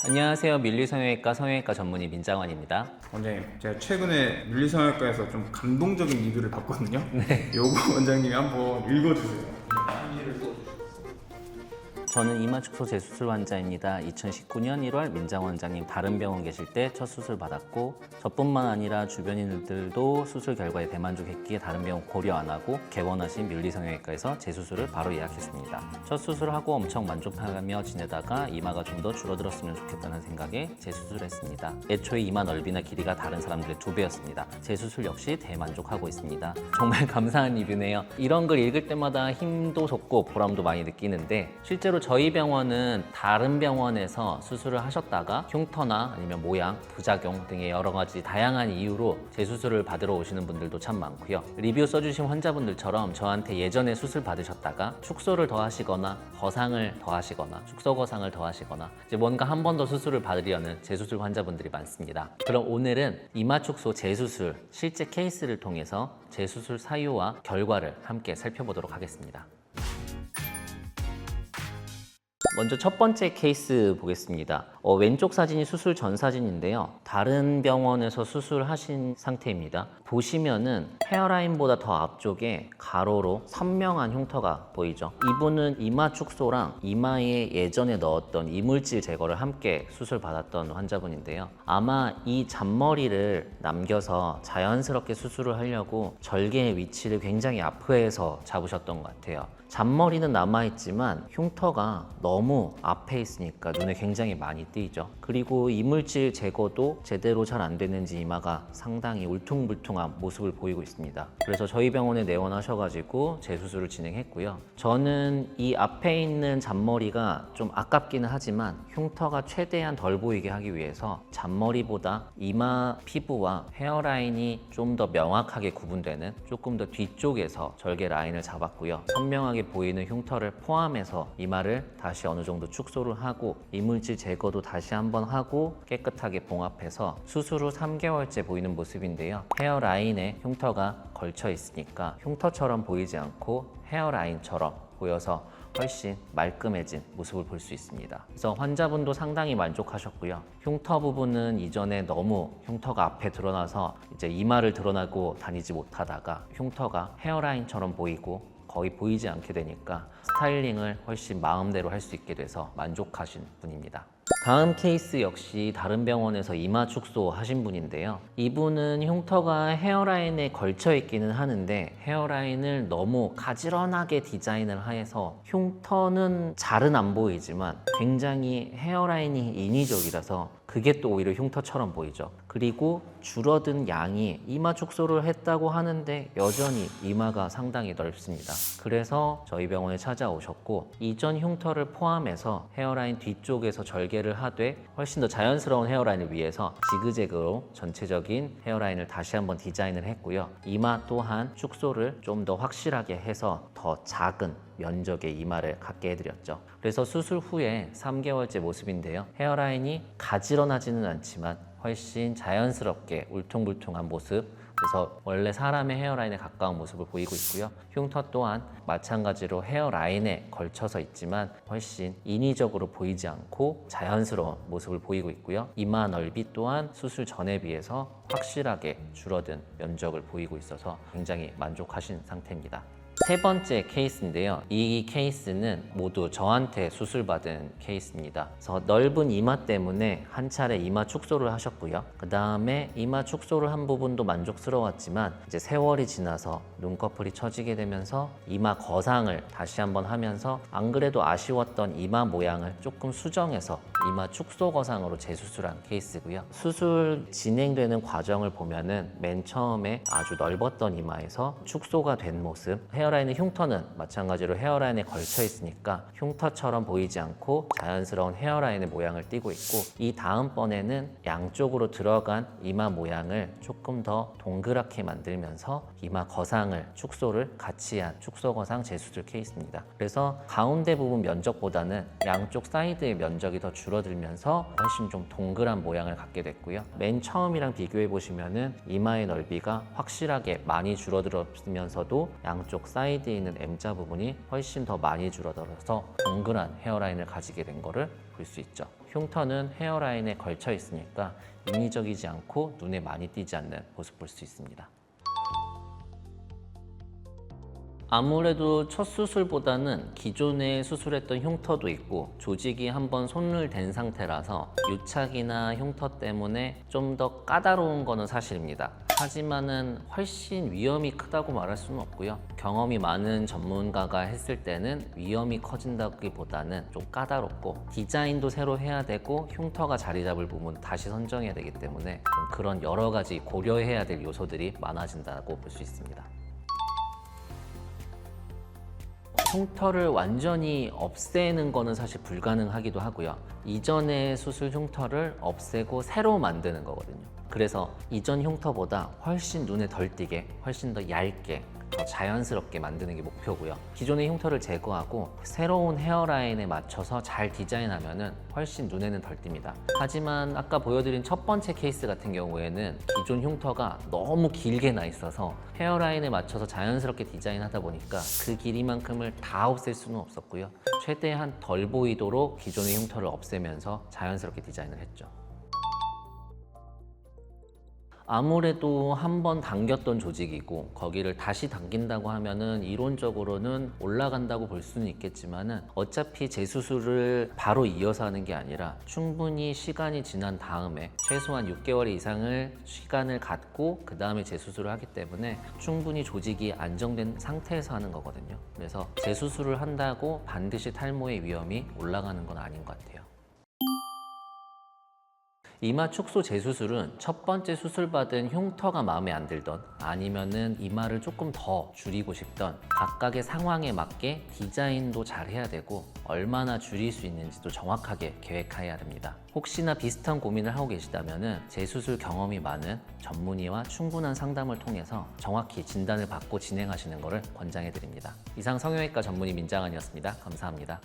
안녕하세요. 밀리성형외과 성형외과 전문의 민장환입니다. 원장님, 제가 최근에 물리성형외과에서 좀 감동적인 리뷰를 봤거든요. 네. 요거 원장님이 한번 읽어주세요. 저는 이마축소 재수술 환자입니다. 2019년 1월 민장 원장님 다른 병원 계실 때 첫 수술 받았고 저뿐만 아니라 주변인들도 수술 결과에 대만족했기에 다른 병원 고려 안 하고 개원하신 밀리성형외과에서 재수술을 바로 예약했습니다. 첫 수술하고 엄청 만족하며 지내다가 이마가 좀 더 줄어들었으면 좋겠다는 생각에 재수술했습니다. 애초에 이마 넓이나 길이가 다른 사람들의 2배였습니다. 재수술 역시 대만족하고 있습니다. 정말 감사한 리뷰네요. 이런 걸 읽을 때마다 힘도 솟고 보람도 많이 느끼는데 실제로 저희 병원은 다른 병원에서 수술을 하셨다가 흉터나 아니면 모양, 부작용 등의 여러 가지 다양한 이유로 재수술을 받으러 오시는 분들도 참 많고요. 리뷰 써주신 환자분들처럼 저한테 예전에 수술 받으셨다가 축소를 더 하시거나 거상을 더 하시거나 축소 거상을 더 하시거나 이제 뭔가 한 번 더 수술을 받으려는 재수술 환자분들이 많습니다. 그럼 오늘은 이마 축소 재수술 실제 케이스를 통해서 재수술 사유와 결과를 함께 살펴보도록 하겠습니다. 먼저 첫 번째 케이스 보겠습니다. 왼쪽 사진이 수술 전 사진인데요. 다른 병원에서 수술하신 상태입니다. 보시면은 헤어라인보다 더 앞쪽에 가로로 선명한 흉터가 보이죠. 이분은 이마 축소랑 이마에 예전에 넣었던 이물질 제거를 함께 수술 받았던 환자분인데요. 아마 이 잔머리를 남겨서 자연스럽게 수술을 하려고 절개의 위치를 굉장히 앞에서 잡으셨던 것 같아요. 잔머리는 남아있지만 흉터가 너무 앞에 있으니까 눈에 굉장히 많이 띄죠. 그리고 이물질 제거도 제대로 잘 안 됐는지 이마가 상당히 울퉁불퉁한 모습을 보이고 있습니다. 그래서 저희 병원에 내원하셔가지고 재수술을 진행했고요. 저는 이 앞에 있는 잔머리가 좀 아깝기는 하지만 흉터가 최대한 덜 보이게 하기 위해서 잔머리보다 이마 피부와 헤어라인이 좀 더 명확하게 구분되는 조금 더 뒤쪽에서 절개 라인을 잡았고요. 선명하게 보이는 흉터를 포함해서 이마를 다시 어느 정도 축소를 하고 이물질 제거도 다시 한번 하고 깨끗하게 봉합해서 수술 후 3개월째 보이는 모습인데요. 헤어라인에 흉터가 걸쳐 있으니까 흉터처럼 보이지 않고 헤어라인처럼 보여서 훨씬 말끔해진 모습을 볼 수 있습니다. 그래서 환자분도 상당히 만족하셨고요. 흉터 부분은 이전에 너무 흉터가 앞에 드러나서 이제 이마를 드러나고 다니지 못하다가 흉터가 헤어라인처럼 보이고 거의 보이지 않게 되니까 스타일링을 훨씬 마음대로 할 수 있게 돼서 만족하신 분입니다. 다음 케이스 역시 다른 병원에서 이마 축소 하신 분인데요. 이분은 흉터가 헤어라인에 걸쳐 있기는 하는데 헤어라인을 너무 가지런하게 디자인을 해서 흉터는 잘은 안 보이지만 굉장히 헤어라인이 인위적이라서 그게 또 오히려 흉터처럼 보이죠. 그리고 줄어든 양이 이마 축소를 했다고 하는데 여전히 이마가 상당히 넓습니다. 그래서 저희 병원에 찾아오셨고 이전 흉터를 포함해서 헤어라인 뒤쪽에서 절개를 하되 훨씬 더 자연스러운 헤어라인을 위해서 지그재그로 전체적인 헤어라인을 다시 한번 디자인을 했고요. 이마 또한 축소를 좀 더 확실하게 해서 더 작은 면적의 이마를 갖게 해드렸죠. 그래서 수술 후에 3개월째 모습인데요. 헤어라인이 가지런하지는 않지만 훨씬 자연스럽게 울퉁불퉁한 모습, 그래서 원래 사람의 헤어라인에 가까운 모습을 보이고 있고요. 흉터 또한 마찬가지로 헤어라인에 걸쳐서 있지만 훨씬 인위적으로 보이지 않고 자연스러운 모습을 보이고 있고요. 이마 넓이 또한 수술 전에 비해서 확실하게 줄어든 면적을 보이고 있어서 굉장히 만족하신 상태입니다. 세 번째 케이스인데요. 이 케이스는 모두 저한테 수술받은 케이스입니다. 그래서 넓은 이마 때문에 한 차례 이마 축소를 하셨고요. 그 다음에 이마 축소를 한 부분도 만족스러웠지만 이제 세월이 지나서 눈꺼풀이 처지게 되면서 이마 거상을 다시 한번 하면서 안 그래도 아쉬웠던 이마 모양을 조금 수정해서 이마 축소 거상으로 재수술한 케이스고요. 수술 진행되는 과정을 보면은 맨 처음에 아주 넓었던 이마에서 축소가 된 모습, 헤어라인의 흉터는 마찬가지로 헤어라인에 걸쳐 있으니까 흉터처럼 보이지 않고 자연스러운 헤어라인의 모양을 띠고 있고 이 다음번에는 양쪽으로 들어간 이마 모양을 조금 더 동그랗게 만들면서 이마 거상을 축소를 같이 한 축소 거상 재수술 케이스입니다. 그래서 가운데 부분 면적보다는 양쪽 사이드의 면적이 더 줄어들면서 훨씬 좀 동그란 모양을 갖게 됐고요. 맨 처음이랑 비교해 보시면은 이마의 넓이가 확실하게 많이 줄어들었으면서도 양쪽 사이드에 있는 M자 부분이 훨씬 더 많이 줄어들어서 동그란 헤어라인을 가지게 된 거를 볼 수 있죠. 흉터는 헤어라인에 걸쳐 있으니까 인위적이지 않고 눈에 많이 띄지 않는 모습 볼 수 있습니다. 아무래도 첫 수술보다는 기존에 수술했던 흉터도 있고 조직이 한번 손을 댄 상태라서 유착이나 흉터 때문에 좀 더 까다로운 거는 사실입니다. 하지만은 훨씬 위험이 크다고 말할 수는 없고요. 경험이 많은 전문가가 했을 때는 위험이 커진다기보다는 좀 까다롭고 디자인도 새로 해야 되고 흉터가 자리 잡을 부분 다시 선정해야 되기 때문에 좀 그런 여러 가지 고려해야 될 요소들이 많아진다고 볼 수 있습니다. 흉터를 완전히 없애는 거는 사실 불가능하기도 하고요. 이전의 수술 흉터를 없애고 새로 만드는 거거든요. 그래서 이전 흉터보다 훨씬 눈에 덜 띄게, 훨씬 더 얇게, 더 자연스럽게 만드는 게 목표고요. 기존의 흉터를 제거하고 새로운 헤어라인에 맞춰서 잘 디자인하면은 훨씬 눈에는 덜 띕니다. 하지만 아까 보여드린 첫 번째 케이스 같은 경우에는 기존 흉터가 너무 길게 나 있어서 헤어라인에 맞춰서 자연스럽게 디자인하다 보니까 그 길이만큼을 다 없앨 수는 없었고요. 최대한 덜 보이도록 기존의 흉터를 없애면서 자연스럽게 디자인을 했죠. 아무래도 한번 당겼던 조직이고 거기를 다시 당긴다고 하면은 이론적으로는 올라간다고 볼 수는 있겠지만은 어차피 재수술을 바로 이어서 하는 게 아니라 충분히 시간이 지난 다음에 최소한 6개월 이상을 시간을 갖고 그 다음에 재수술을 하기 때문에 충분히 조직이 안정된 상태에서 하는 거거든요. 그래서 재수술을 한다고 반드시 탈모의 위험이 올라가는 건 아닌 것 같아요. 이마 축소 재수술은 첫 번째 수술받은 흉터가 마음에 안 들던 아니면은 이마를 조금 더 줄이고 싶던 각각의 상황에 맞게 디자인도 잘 해야 되고 얼마나 줄일 수 있는지도 정확하게 계획해야 됩니다. 혹시나 비슷한 고민을 하고 계시다면은 재수술 경험이 많은 전문의와 충분한 상담을 통해서 정확히 진단을 받고 진행하시는 것을 권장해 드립니다. 이상 성형외과 전문의 민장환이었습니다. 감사합니다.